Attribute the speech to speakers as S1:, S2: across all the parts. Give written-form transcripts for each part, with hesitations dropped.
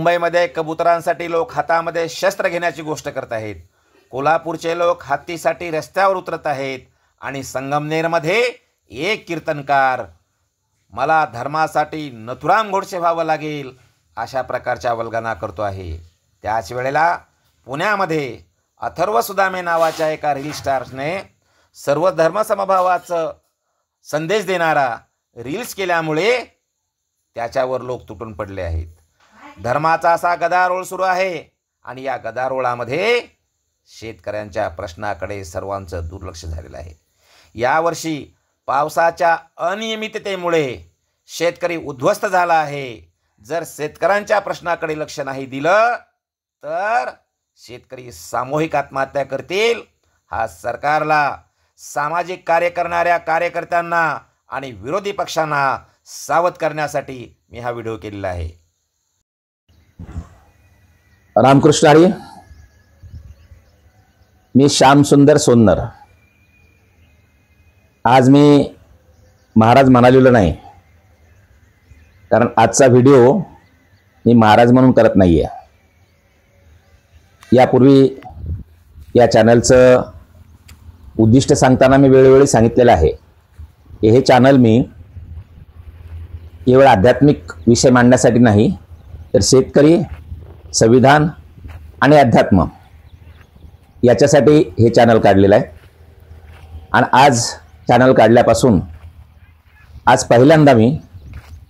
S1: मुंबईमध्ये कबुतरांसाठी लोक हातामध्ये शस्त्र घेण्याची गोष्ट करत आहेत. कोल्हापूरचे लोक हत्तीसाठी रस्त्यावर उतरत आहेत. आणि संगमनेरमध्ये एक कीर्तनकार मला धर्मासाठी नथुराम गोडसे व्हावं लागेल अशा प्रकारच्या वल्गना करतो आहे. त्याच वेळेला पुण्यामध्ये अथर्व सुदामे नावाच्या एका रील स्टारने सर्व धर्मसमभावाचं संदेश देणारा रील्स केल्यामुळे त्याच्यावर लोक तुटून पडले आहेत. धर्माचा असा गदारोळ सुरू आहे आणि या गदारोळामध्ये शेतकऱ्यांच्या प्रश्नाकडे सर्वांचं दुर्लक्ष झालेलं आहे. यावर्षी पावसाच्या अनियमिततेमुळे शेतकरी उद्ध्वस्त झाला आहे. जर शेतकऱ्यांच्या प्रश्नाकडे लक्ष नाही दिलं तर शेतकरी सामूहिक आत्महत्या करतील. हा सरकारला, सामाजिक कार्य करणाऱ्या कार्यकर्त्यांना आणि विरोधी पक्षांना सावध करण्यासाठी मी हा व्हिडिओ केलेला आहे.
S2: रामकृष्ण हरी. मी श्यामसुंदर सोन्नर. आज मी महाराज म्हणालेलो नाही, कारण आजचा व्हिडिओ मी महाराज म्हणून करत नाही आहे. यापूर्वी या चॅनलचं उद्दिष्ट सांगताना मी वेळोवेळी सांगितलेलं आहे की हे चॅनल मी केवळ आध्यात्मिक विषय मांडण्यासाठी नाही, तर शेतकरी, संविधान आणि अध्यात्म याच्यासाठी हे चॅनल काढलेलं आहे. आणि आज चॅनल काढल्यापासून आज पहिल्यांदा मी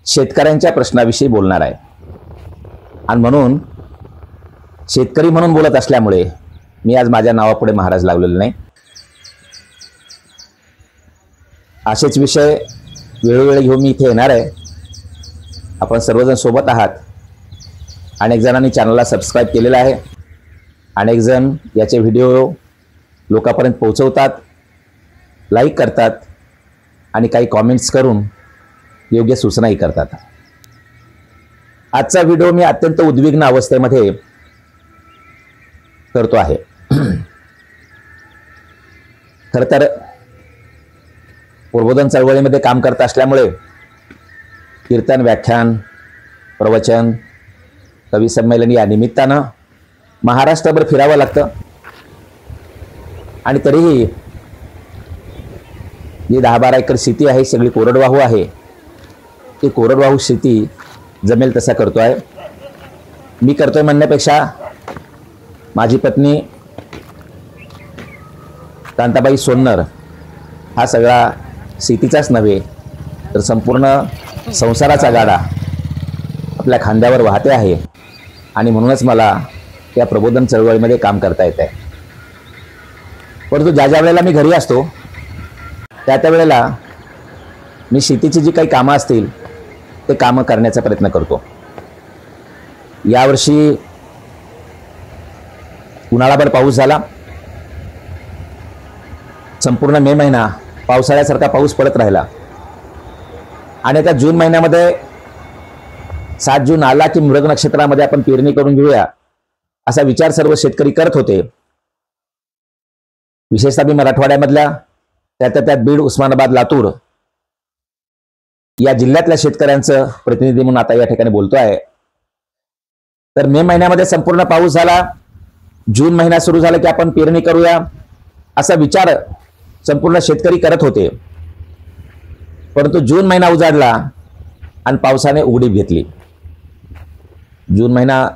S2: शेतकऱ्यांच्या प्रश्नाविषयी बोलणार आहे. आणि म्हणून शेतकरी म्हणून बोलत असल्यामुळे मी आज माझ्या नावापुढे महाराज लावलेले नाही. असेच विषय वेळोवेळी घेऊन मी इथे येणार आहे. आपण सर्वजण सोबत आहात. अनेक जणांनी चॅनलला सबस्क्राईब केलेलं आहे. अनेक जण याचे व्हिडिओ लोकांपर्यंत पोहोचवतात, लाईक करतात आणि काही कॉमेंट्स करून योग्य सूचनाही करतात. आजचा व्हिडिओ मी अत्यंत उद्विग्न अवस्थेमध्ये करतो आहे. खरं तर प्रबोधन चळवळीमध्ये काम करत असल्यामुळे कीर्तन, व्याख्यान, प्रवचन, कवी संमेलन या निमित्तानं महाराष्ट्रभर फिरावं लागतं. आणि तरीही जी 10-12 एकर शेती आहे सगळी कोरडवाहू आहे. ती कोरडवाहू शेती जमेल तसा करतो आहे. मी करतोय म्हणण्यापेक्षा माझी पत्नी कांताबाई सोन्नर हा सगळा शेतीचाच नव्हे तर संपूर्ण संसाराचा गाडा आपल्या खांद्यावर वाहते आहे. आणि म्हणूनच मला या प्रबोधन चळवळीमध्ये काम करता येत आहे. परंतु ज्या वेळेला मी घरी असतो त्या वेळेला मी शेतीची जी काही कामं असतील ते कामं करण्याचा प्रयत्न करतो. यावर्षी उन्हाळाभर पाऊस झाला. संपूर्ण मे महिना पावसाळ्यासारखा पाऊस पडत राहिला. आणि त्या जून महिन्यामध्ये 7 जून आला की मृग नक्षत्रामध्ये आपण पेरणी करून घेऊया असा विचार सर्व शेतकरी करत होते. विशेषतः मी मराठवाड्यामधल्या त्यात बीड, उस्मानाबाद, लातूर या जिल्ह्यातल्या शेतकऱ्यांचं प्रतिनिधी म्हणून आता या ठिकाणी बोलतो आहे. तर मे महिन्यामध्ये संपूर्ण पाऊस झाला. जून महिना सुरू झाला की आपण पेरणी करूया असा विचार संपूर्ण शेतकरी करत होते. परंतु जून महिना उजाडला आणि पावसाने उघडीप घेतली. जून महिना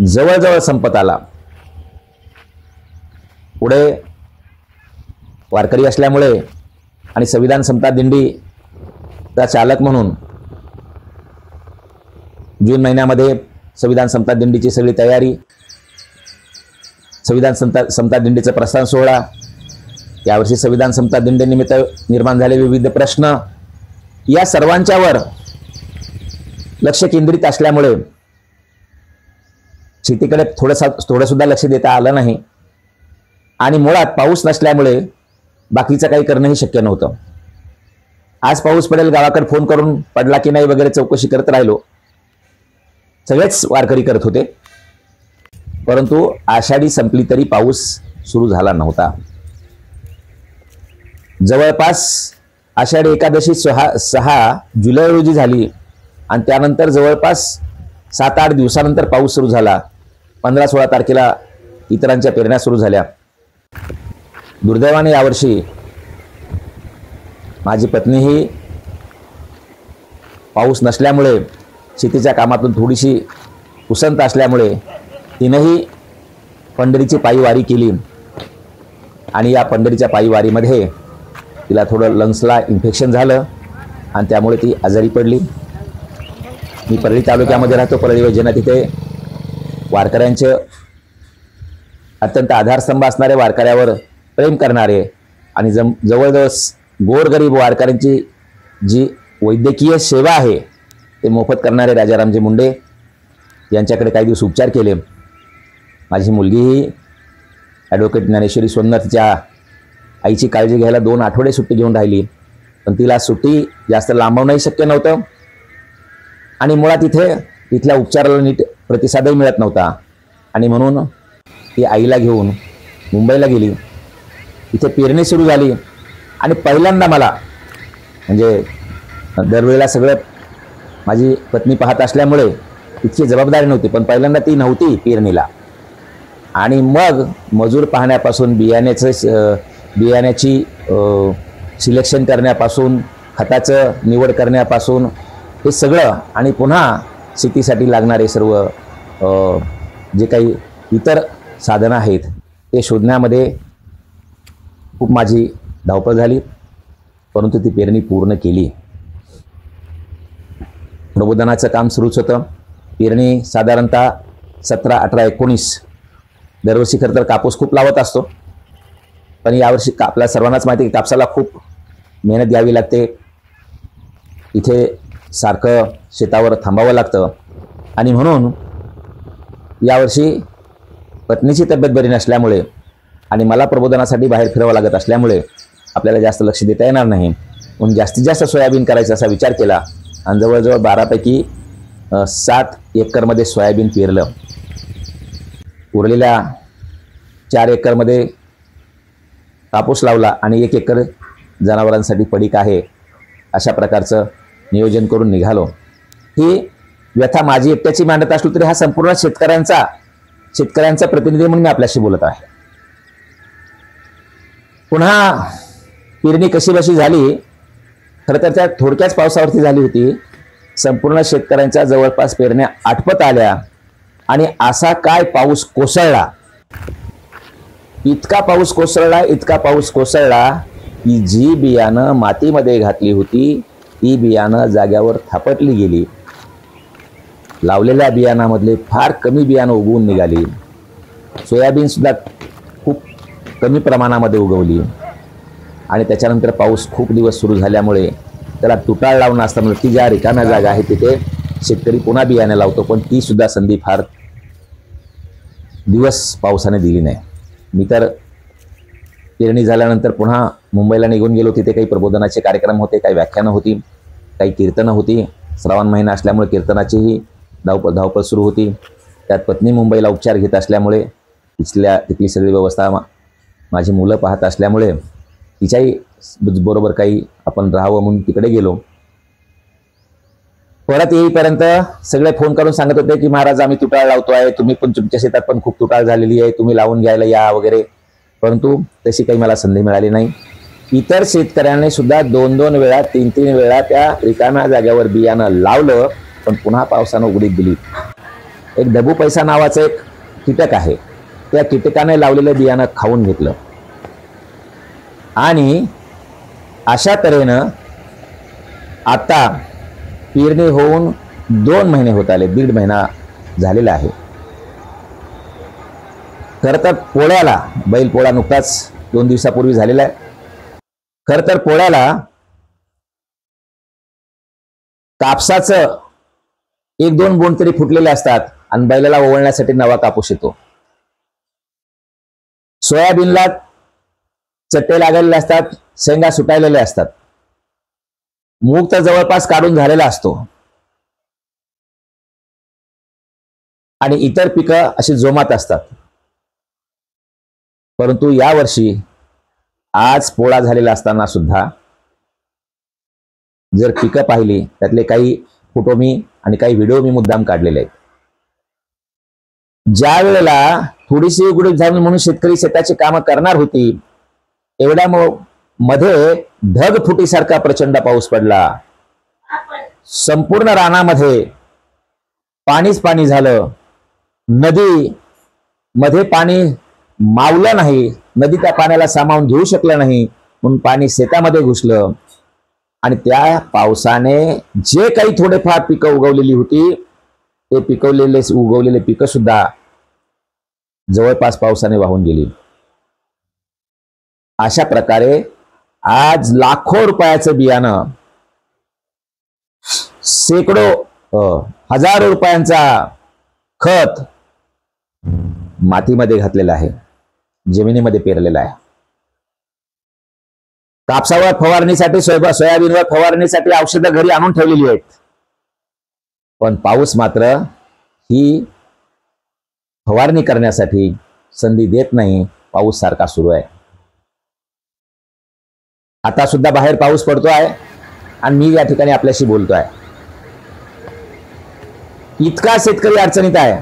S2: जवळजवळ संपत आला. पुढे वारकरी असल्यामुळे आणि संविधान समता दिंडीचा चालक म्हणून जून महिन्यामध्ये संविधान समता दिंडीची सगळी तयारी, संविधान समता दिंडीचा प्रस्थान सोहळा, यावर्षी संविधान समता दिंडीनिमित्त निर्माण झालेले विविध प्रश्न या सर्वांच्यावर लक्ष केंद्रित असल्यामुळे शेतीकडे थोडं सुद्धा लक्ष देता आलं नाही. आणि मुळात पाऊस नसल्यामुळे बाकीचं काही करणंही शक्य नव्हतं. आज पाऊस पडेल, गावाकडे फोन करून पडला की नाही वगैरे चौकशी करत राहिलो. सगळेच वारकरी करत होते. परंतु आषाढी संपली तरी पाऊस सुरू झाला नव्हता. जवळपास आषाढी एकादशी 6 जुलै रोजी झाली आणि त्यानंतर जवळपास 7-8 दिवसानंतर पाऊस सुरू झाला. 15-16 तारखेला इतरांच्या पेरण्या सुरू झाल्या. दुर्दैवाने यावर्षी माझी पत्नीही पाऊस नसल्यामुळे, शेतीच्या कामातून थोडीशी उसंत असल्यामुळे तिनंही पंढरीची पायी वारी केली आणि या पंढरीच्या पायी वारीमध्ये तिला थोडं लंग्सला इन्फेक्शन झालं आणि त्यामुळे ती आजारी पडली. मी परळी तालुक्यामध्ये राहतो. परळी वैजनाथ, तिथे वारकऱ्यांचे अत्यंत आधारस्तंभ असणारे, वारकऱ्यावर प्रेम करणारे आणि जवळजवळ गोरगरीब वारकऱ्यांची जी वैद्यकीय सेवा आहे ते मोफत करणारे राजारामजी मुंडे यांच्याकडे काही दिवस उपचार केले. माझी मुलगीही ॲडव्होकेट ज्ञानेश्वरी सोनर तिच्या आईची काळजी घ्यायला 2 आठवडे सुट्टी घेऊन राहिली, पण तिला सुट्टी जास्त लांबवणंही शक्य नव्हतं आणि मुळात तिथल्या उपचाराला नीट प्रतिसादही मिळत नव्हता आणि म्हणून ती आईला घेऊन मुंबईला गेली. इथे पेरणी सुरू झाली आणि पहिल्यांदा मला, म्हणजे दरवेळेला सगळं माझी पत्नी पाहत असल्यामुळे इतकी जबाबदारी नव्हती, पण पहिल्यांदा ती नव्हती पेरणीला. आणि मग मजूर पाहण्यापासून, बियाण्याची सिलेक्शन करण्यापासून, खताचं निवड करण्यापासून हे सगळं आणि पुन्हा शेतीसाठी लागणारे सर्व जे काही इतर साधनं आहेत ते शोधण्यामध्ये खूप माझी धावपळ झाली, परंतु ती पेरणी पूर्ण केली. प्रबोधनाचं काम सुरूच होतं. पेरणी साधारणतः 17, 18, 19 दरवर्षी खरं तर कापूस खूप लावत असतो, पण यावर्षी आपल्या सर्वांनाच माहिती आहे की कापसाला खूप मेहनत घ्यावी लागते. इथे सारखं शेतावर थांबावं लागतं आणि म्हणून यावर्षी पत्नीची तब्येत बरी नसल्यामुळे आणि मला प्रबोधनासाठी बाहेर फिरावं लागत असल्यामुळे आपल्याला जास्त लक्ष देता येणार नाही, म्हणून जास्तीत जास्त सोयाबीन करायचा असा विचार केला आणि जवळजवळ 12 पैकी 7 एकरमध्ये सोयाबीन पेरलं. उरलेल्या 4 एकरमध्ये कापूस लावला आणि 1 एकर जनावरांसाठी पडीक आहे, अशा प्रकारचं नियोजन करून निघालो. ही व्यथा माझी एकट्याची मांडत असलो तरी हा संपूर्ण शेतकऱ्यांचा प्रतिनिधी म्हणून मी आपल्याशी बोलत आहे. पुन्हा पेरणी कशी झाली, खरं तर त्या थोडक्याच पावसावरती झाली होती. संपूर्ण शेतकऱ्यांच्या जवळपास पेरण्या आटपत आल्या आणि असा काय पाऊस कोसळला, इतका पाऊस कोसळला की जी बियाणं मातीमध्ये घातली होती ती बियाणं जाग्यावर थापटली गेली. लावलेल्या बियाणामधले फार कमी बियाणं उगवून निघाली. सोयाबीन सुद्धा खूप कमी प्रमाणामध्ये उगवली आणि त्याच्यानंतर पाऊस खूप दिवस सुरू झाल्यामुळे त्याला तुटाळ लावणं असताना ती ज्या रिकाम्या जागा आहे तिथे शेतकरी पुन्हा बियाणे लावतो, पण ती सुद्धा संधी फार दिवस पावसाने दिली नाही. मी तर पेरणी झाल्यानंतर पुन्हा मुंबईला निघून गेलो. तिथे काही प्रबोधनाचे कार्यक्रम होते, काही व्याख्यानं होती, काही कीर्तनं होती. श्रावण महिना असल्यामुळे कीर्तनाचीही धावपळ सुरू होती. त्यात पत्नी मुंबईला उपचार घेत असल्यामुळे तिथली सगळी व्यवस्था माझी मुलं पाहत असल्यामुळे तिच्याही बरोबर काही आपण राहावं म्हणून तिकडे गेलो. परत येईपर्यंत सगळे फोन करून सांगत होते की महाराज आम्ही तुटाळ लावतोय, तुम्ही पण तुमच्या शेतात पण खूप तुटाळ झालेली आहे, तुम्ही लावून घ्यायला या वगैरे, परंतु तशी काही मला संधी मिळाली नाही. इतर शेतकऱ्यांनी सुद्धा 2-2 वेळा 3-3 वेळा त्या रिकाम्या जाग्यावर बियाणं लावलं, पण पुन्हा पावसानं उघडीत दिली. एक डबू पैसा नावाचं एक कीटक आहे, त्या कीटकाने लावलेलं बियाणं खाऊन घेतलं आणि अशा तऱ्हेनं आता पेरणी होऊन 2 महिने होत आले, 1.5 महिना झालेला आहे. खरं तर पोळ्याला, बैल पोळा नुकताच 2 दिवसापूर्वी झालेला आहे. खरं तर पोळ्याला कापसाचं 1-2 बोंड तरी फुटलेले असतात आणि बैलाला ओवळण्यासाठी नवा कापूस येतो. सोयाबीनला चट्टे लागलेले असतात, शेंगा सुटायलेल्या असतात. मूग तर जवळपास काढून झालेला असतो आणि इतर पिकं अशी जोमात असतात. परंतु यावर्षी आज पोळा झालेला असताना सुद्धा जर पिकं पाहिली, त्यातले काही फोटो मी आणि काही व्हिडिओ मी मुद्दाम काढलेले आहेत. ज्या वेळेला थोडीशी उघडीप झाली म्हणून शेतकरी शेताची कामं करणार होती, एवढ्या मध्ये ढगफुटीसारखा प्रचंड पाऊस पडला. संपूर्ण रानामध्ये पाणीच पाणी झालं. नदी मध्ये पाणी मावलं नाही, नदी त्या पाण्याला सामावून घेऊ शकलं नाही, म्हणून पाणी शेतामध्ये घुसलं. आणि त्या पावसाने जे काही थोडेफार पिकं उगवलेली होती, ते उगवलेले पिकं सुद्धा जवळपास पावसाने वाहून गेली. अशा प्रकारे आज लाखो रुपयाचं बियाणं, शेकडो हजारो रुपयांचा खत मातीमध्ये घातलेलं आहे, जमिनीमध्ये पेरलेलं आहे. कापसावर फवारणीसाठी, सोयाबीनवर फवारणीसाठी औषधं घरी आणून ठेवलेली आहेत. पण पाऊस मात्र ही फवारणी करण्यासाठी संधी देत नाही. पाऊस सारखा सुरू आहे. आता सुद्धा बाहेर पाऊस पडतो आहे आणि मी या ठिकाणी आपल्याशी बोलतोय. इतका शेतकरी अडचणीत आहे.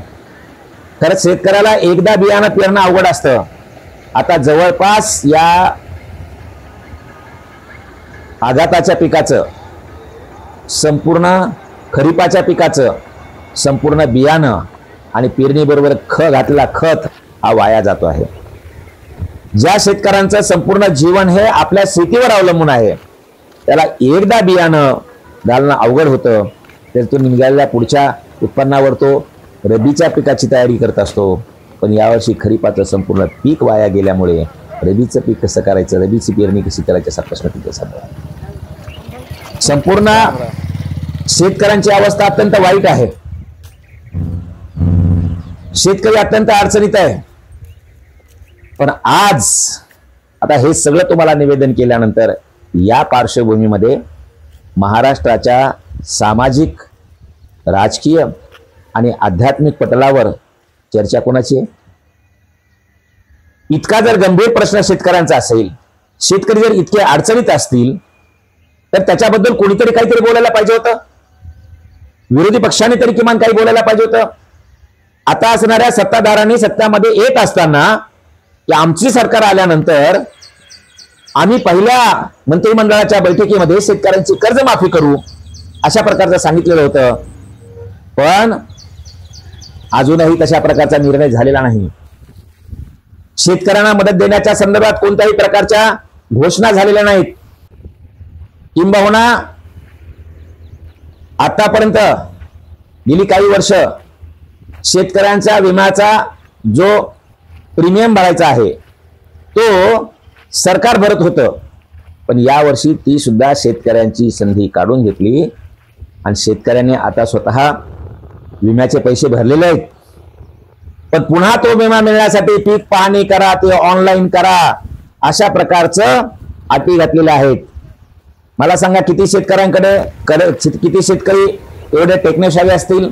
S2: खरंच शेतकऱ्याला एकदा बियाणं पेरणं अवघड असतं. आता जवळपास या आघाताच्या पिकाचं, संपूर्ण खरीपाच्या पिकाचं संपूर्ण बियाणं आणि पेरणीबरोबर घातलेला खत हा वाया जातो आहे. ज्या शेतकऱ्यांचं संपूर्ण जीवन हे आपल्या शेतीवर अवलंबून आहे, त्याला एकदा बियाणं घालणं अवघड होतं. तर तो निघालेल्या पुढच्या उत्पन्नावर तो रबीच्या पिकाची तयारी करत असतो. पण यावर्षी खरीपाचं संपूर्ण पीक वाया गेल्यामुळे रबीचं पीक कसं करायचं, रबीची पेरणी कशी करायची असा प्रश्न तिथे समोर. संपूर्ण शेतकऱ्यांची अवस्था अत्यंत वाईट आहे. शेतकरी अत्यंत अडचणीत आहे. पण आज आता हे सगळं तुम्हाला निवेदन केल्यानंतर या पार्श्वभूमीमध्ये महाराष्ट्राच्या सामाजिक, राजकीय आणि आध्यात्मिक पटलावर चर्चा कोणाची आहे? इतका जर गंभीर प्रश्न शेतकऱ्यांचा असेल, शेतकरी जर इतके अडचणीत असतील, तर त्याच्याबद्दल कोणीतरी काहीतरी बोलायला पाहिजे होतं. विरोधी पक्षाने तरी किमान काही बोलायला पाहिजे होतं. आता असणाऱ्या सत्ताधारांनी सत्तामध्ये येत असताना की आमची सरकार आल्यानंतर आम्ही पहिल्या मंत्रिमंडळाच्या बैठकीमध्ये शेतकऱ्यांची कर्जमाफी करू अशा प्रकारचं सांगितलेलं होतं. पण अजूनही तशा प्रकारचा निर्णय झालेला नाही. शेतकऱ्यांना मदत देण्याच्या संदर्भात कोणत्याही प्रकारच्या घोषणा झालेल्या नाहीत. किंबहुना आतापर्यंत गेली काही वर्ष शेतकऱ्यांचा विम्याचा जो प्रीमियम भरायचा आहे तो सरकार भरत होतं. पण यावर्षी ती सुद्धा शेतकऱ्यांची संधी काढून घेतली आणि शेतकऱ्यांनी आता स्वतः विम्याचे पैसे भरलेले आहेत. पण पुन्हा तो विमा मिळण्यासाठी पीक पाहणी करा, ते ऑनलाईन करा, अशा प्रकारचं अटी घातलेल्या आहेत. मला सांगा किती किती शेतकरी एवढे टेक्निशाली असतील?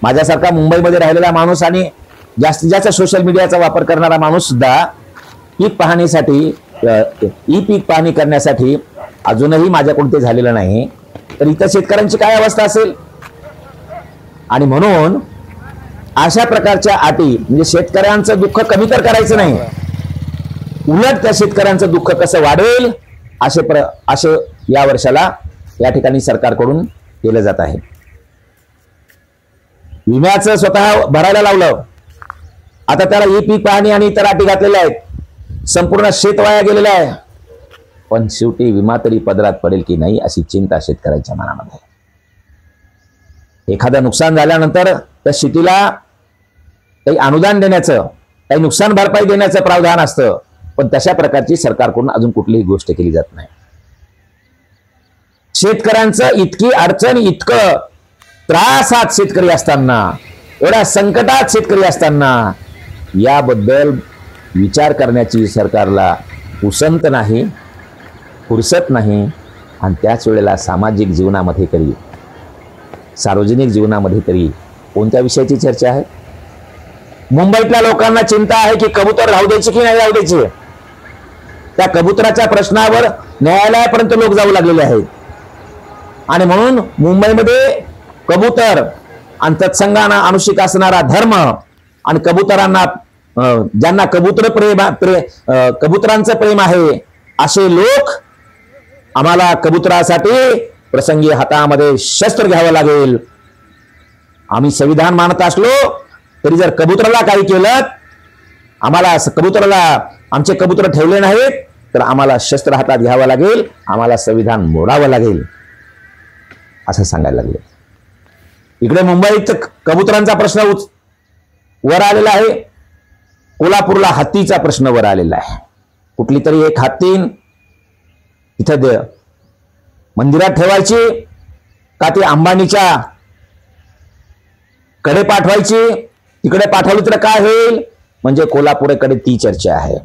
S2: माझ्यासारखा मुंबईमध्ये राहिलेला माणूस आणि जास्तीत जास्त सोशल मीडियाचा वापर करणारा माणूस सुद्धा पीक पाहणीसाठी, ई पीक पाहणी करण्यासाठी अजूनही माझ्याकडून ते झालेलं नाही. तर इतर शेतकऱ्यांची काय अवस्था असेल? आणि म्हणून अशा प्रकारच्या अटी म्हणजे शेतकऱ्यांचं दुःख कमी तर करायचं नाही, उलट त्या शेतकऱ्यांचं दुःख कसं वाढेल असे या वर्षाला या ठिकाणी सरकारकडून केलं जात आहे. विम्याचं स्वतः भरायला लावलं. आता त्याला ई पीक पाहणी आणि इतर अटी घातलेल्या आहेत. संपूर्ण शेत वाया गेलेलं आहे. पण शेवटी विमा तरी पदरात पडेल की नाही अशी चिंता शेतकऱ्यांच्या मनामध्ये. एखादं नुकसान झाल्यानंतर त्या शेतीला काही अनुदान देण्याचं, काही नुकसान भरपाई देण्याचं प्रावधान असतं. पण तशा प्रकारची सरकारकडून अजून कुठलीही गोष्ट केली जात नाही. शेतकऱ्यांचं इतकी अडचण, इतकं त्रासात शेतकरी असताना, एवढ्या संकटात शेतकरी असताना याबद्दल विचार करण्याची सरकारला उसंत नाही, फुरसत नाही. आणि त्याच वेळेला सामाजिक जीवनामध्ये तरी, सार्वजनिक जीवनामध्ये तरी कोणत्या विषयाची चर्चा आहे? मुंबईतल्या लोकांना चिंता आहे की कबूतर राहू द्यायची की नाही राहू द्यायची. त्या कबुतराच्या प्रश्नावर न्यायालयापर्यंत लोक जाऊ लागलेले आहेत. आणि म्हणून मुंबईमध्ये कबूतर आणि तत्संगाना अनुषिक असणारा धर्म आणि कबुतरांना ज्यांना कबुतरांचं प्रेम आहे असे लोक आम्हाला कबुतरासाठी प्रसंगी हातामध्ये शस्त्र घ्यावं लागेल. आम्ही संविधान मानत असलो तरी जर कबुतराला काही केलं, आम्हाला कबुतराला आमचे कबूतर ठेवले नाहीत तर आम्हाला शस्त्र हातात घ्यावं लागेल, आम्हाला संविधान मोडावं लागेल असं सांगायला लागले. इकडे मुंबईत कबुतरांचा प्रश्न वर आलेला आहे, कोल्हापूरला हत्तीचा प्रश्न वर आलेला आहे. कुठली तरी एक हत्तीन इथं मंदिरात ठेवायची का ती अंबानीच्या कडे पाठवायची? तिकडे पाठवली तर काय होईल? म्हणजे कोल्हापूरकडे ती चर्चा आहे.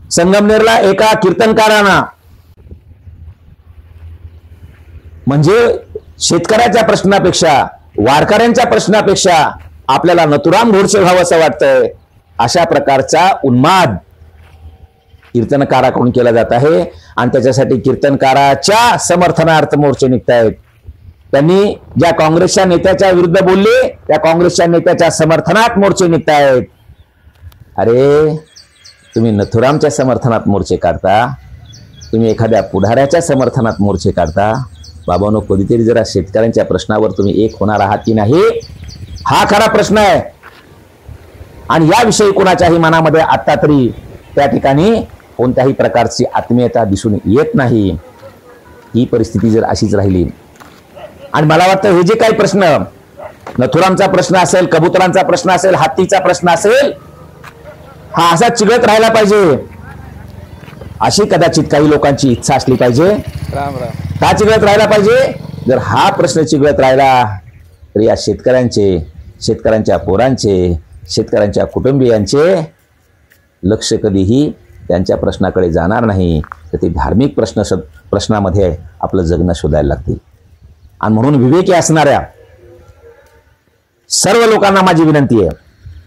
S2: संगमनेरला एका कीर्तनकारांना म्हणजे शेतकऱ्याच्या प्रश्नापेक्षा, वारकऱ्यांच्या प्रश्नापेक्षा आपल्याला नथुराम गोडसे व्हावं असं वाटतंय. अशा प्रकारचा उन्माद कीर्तनकाराकडून केला जात आहे आणि त्याच्यासाठी कीर्तनकाराच्या समर्थनार्थ मोर्चे निघत आहेत. त्यांनी ज्या काँग्रेसच्या नेत्याच्या विरुद्ध बोलले त्या काँग्रेसच्या नेत्याच्या समर्थनात मोर्चे निघत आहेत. अरे तुम्ही नथुरामच्या समर्थनात मोर्चे काढता, तुम्ही एखाद्या पुढाऱ्याच्या समर्थनात मोर्चे काढता. बाबांनो, कधीतरी जरा शेतकऱ्यांच्या प्रश्नावर तुम्ही एक होणार आहात की नाही, हा खरा प्रश्न आहे. आणि याविषयी कोणाच्याही मनामध्ये आता तरी त्या ठिकाणी कोणत्याही प्रकारची आत्मीयता दिसून येत नाही. ही परिस्थिती जर अशीच राहिली, आणि मला वाटतं हे जे काही प्रश्न, नथुरामचा प्रश्न असेल, कबुतरांचा प्रश्न असेल, हत्तीचा प्रश्न असेल, हा असा चिघळत राहिला पाहिजे अशी कदाचित काही लोकांची इच्छा असली पाहिजे. का चिघळत राहिला पाहिजे? जर हा प्रश्न चिघळत राहिला तर या शेतकऱ्यांच्या पोरांचे, शेतकऱ्यांच्या कुटुंबियांचे लक्ष कधीही त्यांच्या प्रश्नाकडे जाणार नाही, तर ते धार्मिक प्रश्नामध्ये आपलं जगणं शोधायला लागतील. आणि म्हणून विवेकी असणाऱ्या सर्व लोकांना माझी विनंती आहे,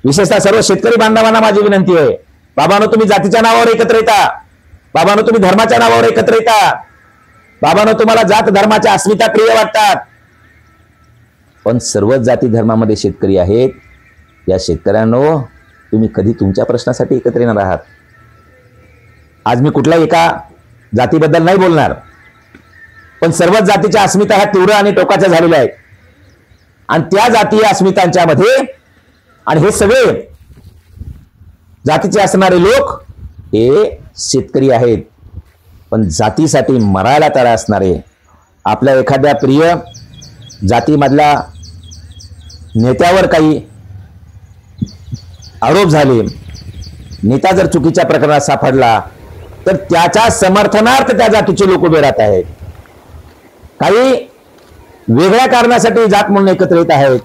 S2: विशेषतः सर्व शेतकरी बांधवांना माझी विनंती आहे, बाबांनो तुम्ही जातीच्या नावावर एकत्र येता, बाबांनो तुम्ही धर्माच्या नावावर एकत्र येता, बाबांनो तुम्हाला जात धर्माच्या अस्मिता प्रिय वाटतात, पण सर्वच जाती धर्मामध्ये शेतकरी आहेत. या शेतकऱ्यांनो, तुम्ही कधी तुमच्या प्रश्नासाठी एकत्र येणार आहात? आज मी कुठल्याही एका जातीबद्दल नाही बोलणार, पण सर्वच जातीच्या अस्मिता ह्या तीव्र आणि टोकाच्या झालेल्या आहेत. आणि त्या जातीय अस्मितांच्या मध्ये आणि हे सगळे जातीचे असणारे लोक हे शेतकरी आहेत, पण जातीसाठी मरायला तयार असणारे, आपल्या एखाद्या प्रिय जातीमधल्या नेत्यावर काही आरोप झाले, नेता जर चुकीच्या प्रकरणात सापडला तर त्याच्या समर्थनार्थ त्या जातीचे लोक उभे राहत आहेत. काही वेगळ्या कारणासाठी जात म्हणून एकत्र येत आहेत.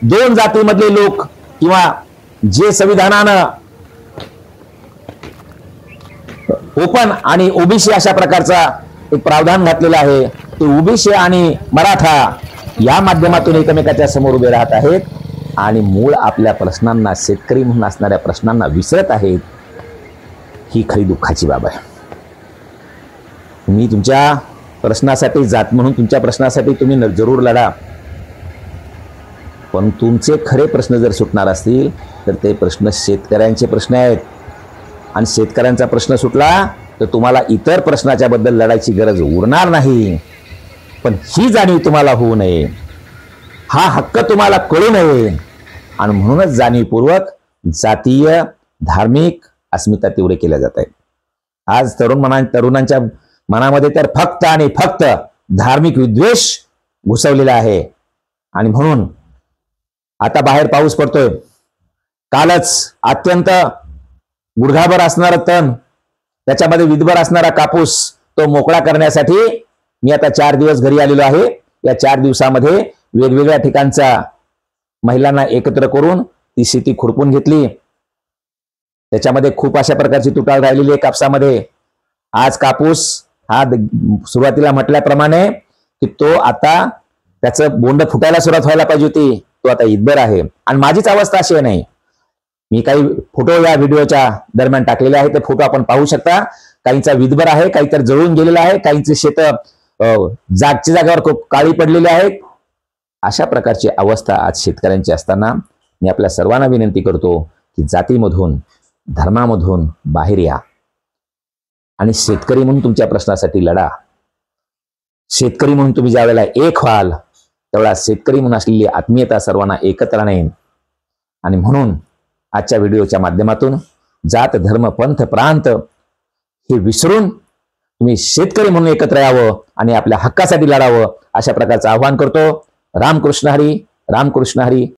S2: दोन जातीमधले लोक किंवा जे संविधानानं ओपन आणि ओबीसी अशा प्रकारचा एक प्रावधान घातलेला आहे, ते ओबीसी आणि मराठा या माध्यमातून एकमेकाच्या समोर उभे राहत आहेत आणि मूळ आपल्या प्रश्नांना, शेतकरी म्हणून असणाऱ्या प्रश्नांना विसरत आहेत. ही खरी दुःखाची बाब आहे. तुम्ही तुमच्या प्रश्नासाठी, जात म्हणून तुमच्या प्रश्नासाठी तुम्ही जरूर लढा, पण तुमचे खरे प्रश्न जर सुटणार असतील तर ते प्रश्न शेतकऱ्यांचे प्रश्न आहेत. आणि शेतकऱ्यांचा प्रश्न सुटला तर तुम्हाला इतर प्रश्नाच्या बद्दल लढायची गरज उरणार नाही. पण ही जाणीव तुम्हाला होऊ नये, हा हक्क तुम्हाला कळू नये, आणि म्हणूनच जाणीवपूर्वक जातीय धार्मिक अस्मिता तेवढे केल्या जात आहेत. आज तरुणांच्या मनामध्ये तर फक्त आणि फक्त धार्मिक विद्वेष घुसवलेला आहे. आणि म्हणून आता बाहेर पाऊस पडतोय, कालच अत्यंत गुडघाभर असणारा तण, त्याच्यामध्ये विधभर असणारा कापूस तो मोकळा करण्यासाठी मी आता 4 दिवस घरी आलेलो आहे. या 4 दिवसामध्ये वेगवेगळ्या ठिकाणच्या महिलांना एकत्र करून ती शेती खुरपून घेतली. त्याच्यामध्ये खूप अशा प्रकारची तुटाळ राहिलेली आहे कापसामध्ये. आज कापूस हा सुरुवातीला म्हटल्याप्रमाणे की तो आता त्याचं बोंड फुटायला सुरुवात व्हायला पाहिजे होती, तो आता इतभर आहे. आणि माझीच अवस्था अशी नाही. मी काही फोटो या व्हिडिओच्या दरम्यान टाकलेले आहेत, ते फोटो आपण पाहू शकता. काहींचा विधभर आहे, काही तर जळून गेलेला आहे, काहींचे शेत जागच्या जागेवर खूप काळी पडलेली आहेत. अशा प्रकारची अवस्था आज शेतकऱ्यांची असताना मी आपल्या सर्वांना विनंती करतो की जातीमधून धर्मामधून बाहेर या आणि शेतकरी म्हणून तुमच्या प्रश्नासाठी लढा. शेतकरी म्हणून तुम्ही ज्या वेळेला एक व्हाल त्यावेळेला शेतकरी म्हणून असलेली आत्मीयता सर्वांना एकत्र आणेन. आणि म्हणून आजच्या व्हिडिओच्या माध्यमातून जात धर्म पंथ प्रांत हे विसरून तुम्ही शेतकरी म्हणून एकत्र यावं आणि आपल्या हक्कासाठी लढावं अशा प्रकारचं आवाहन करतो. रामकृष्ण हरी, रामकृष्ण हरी.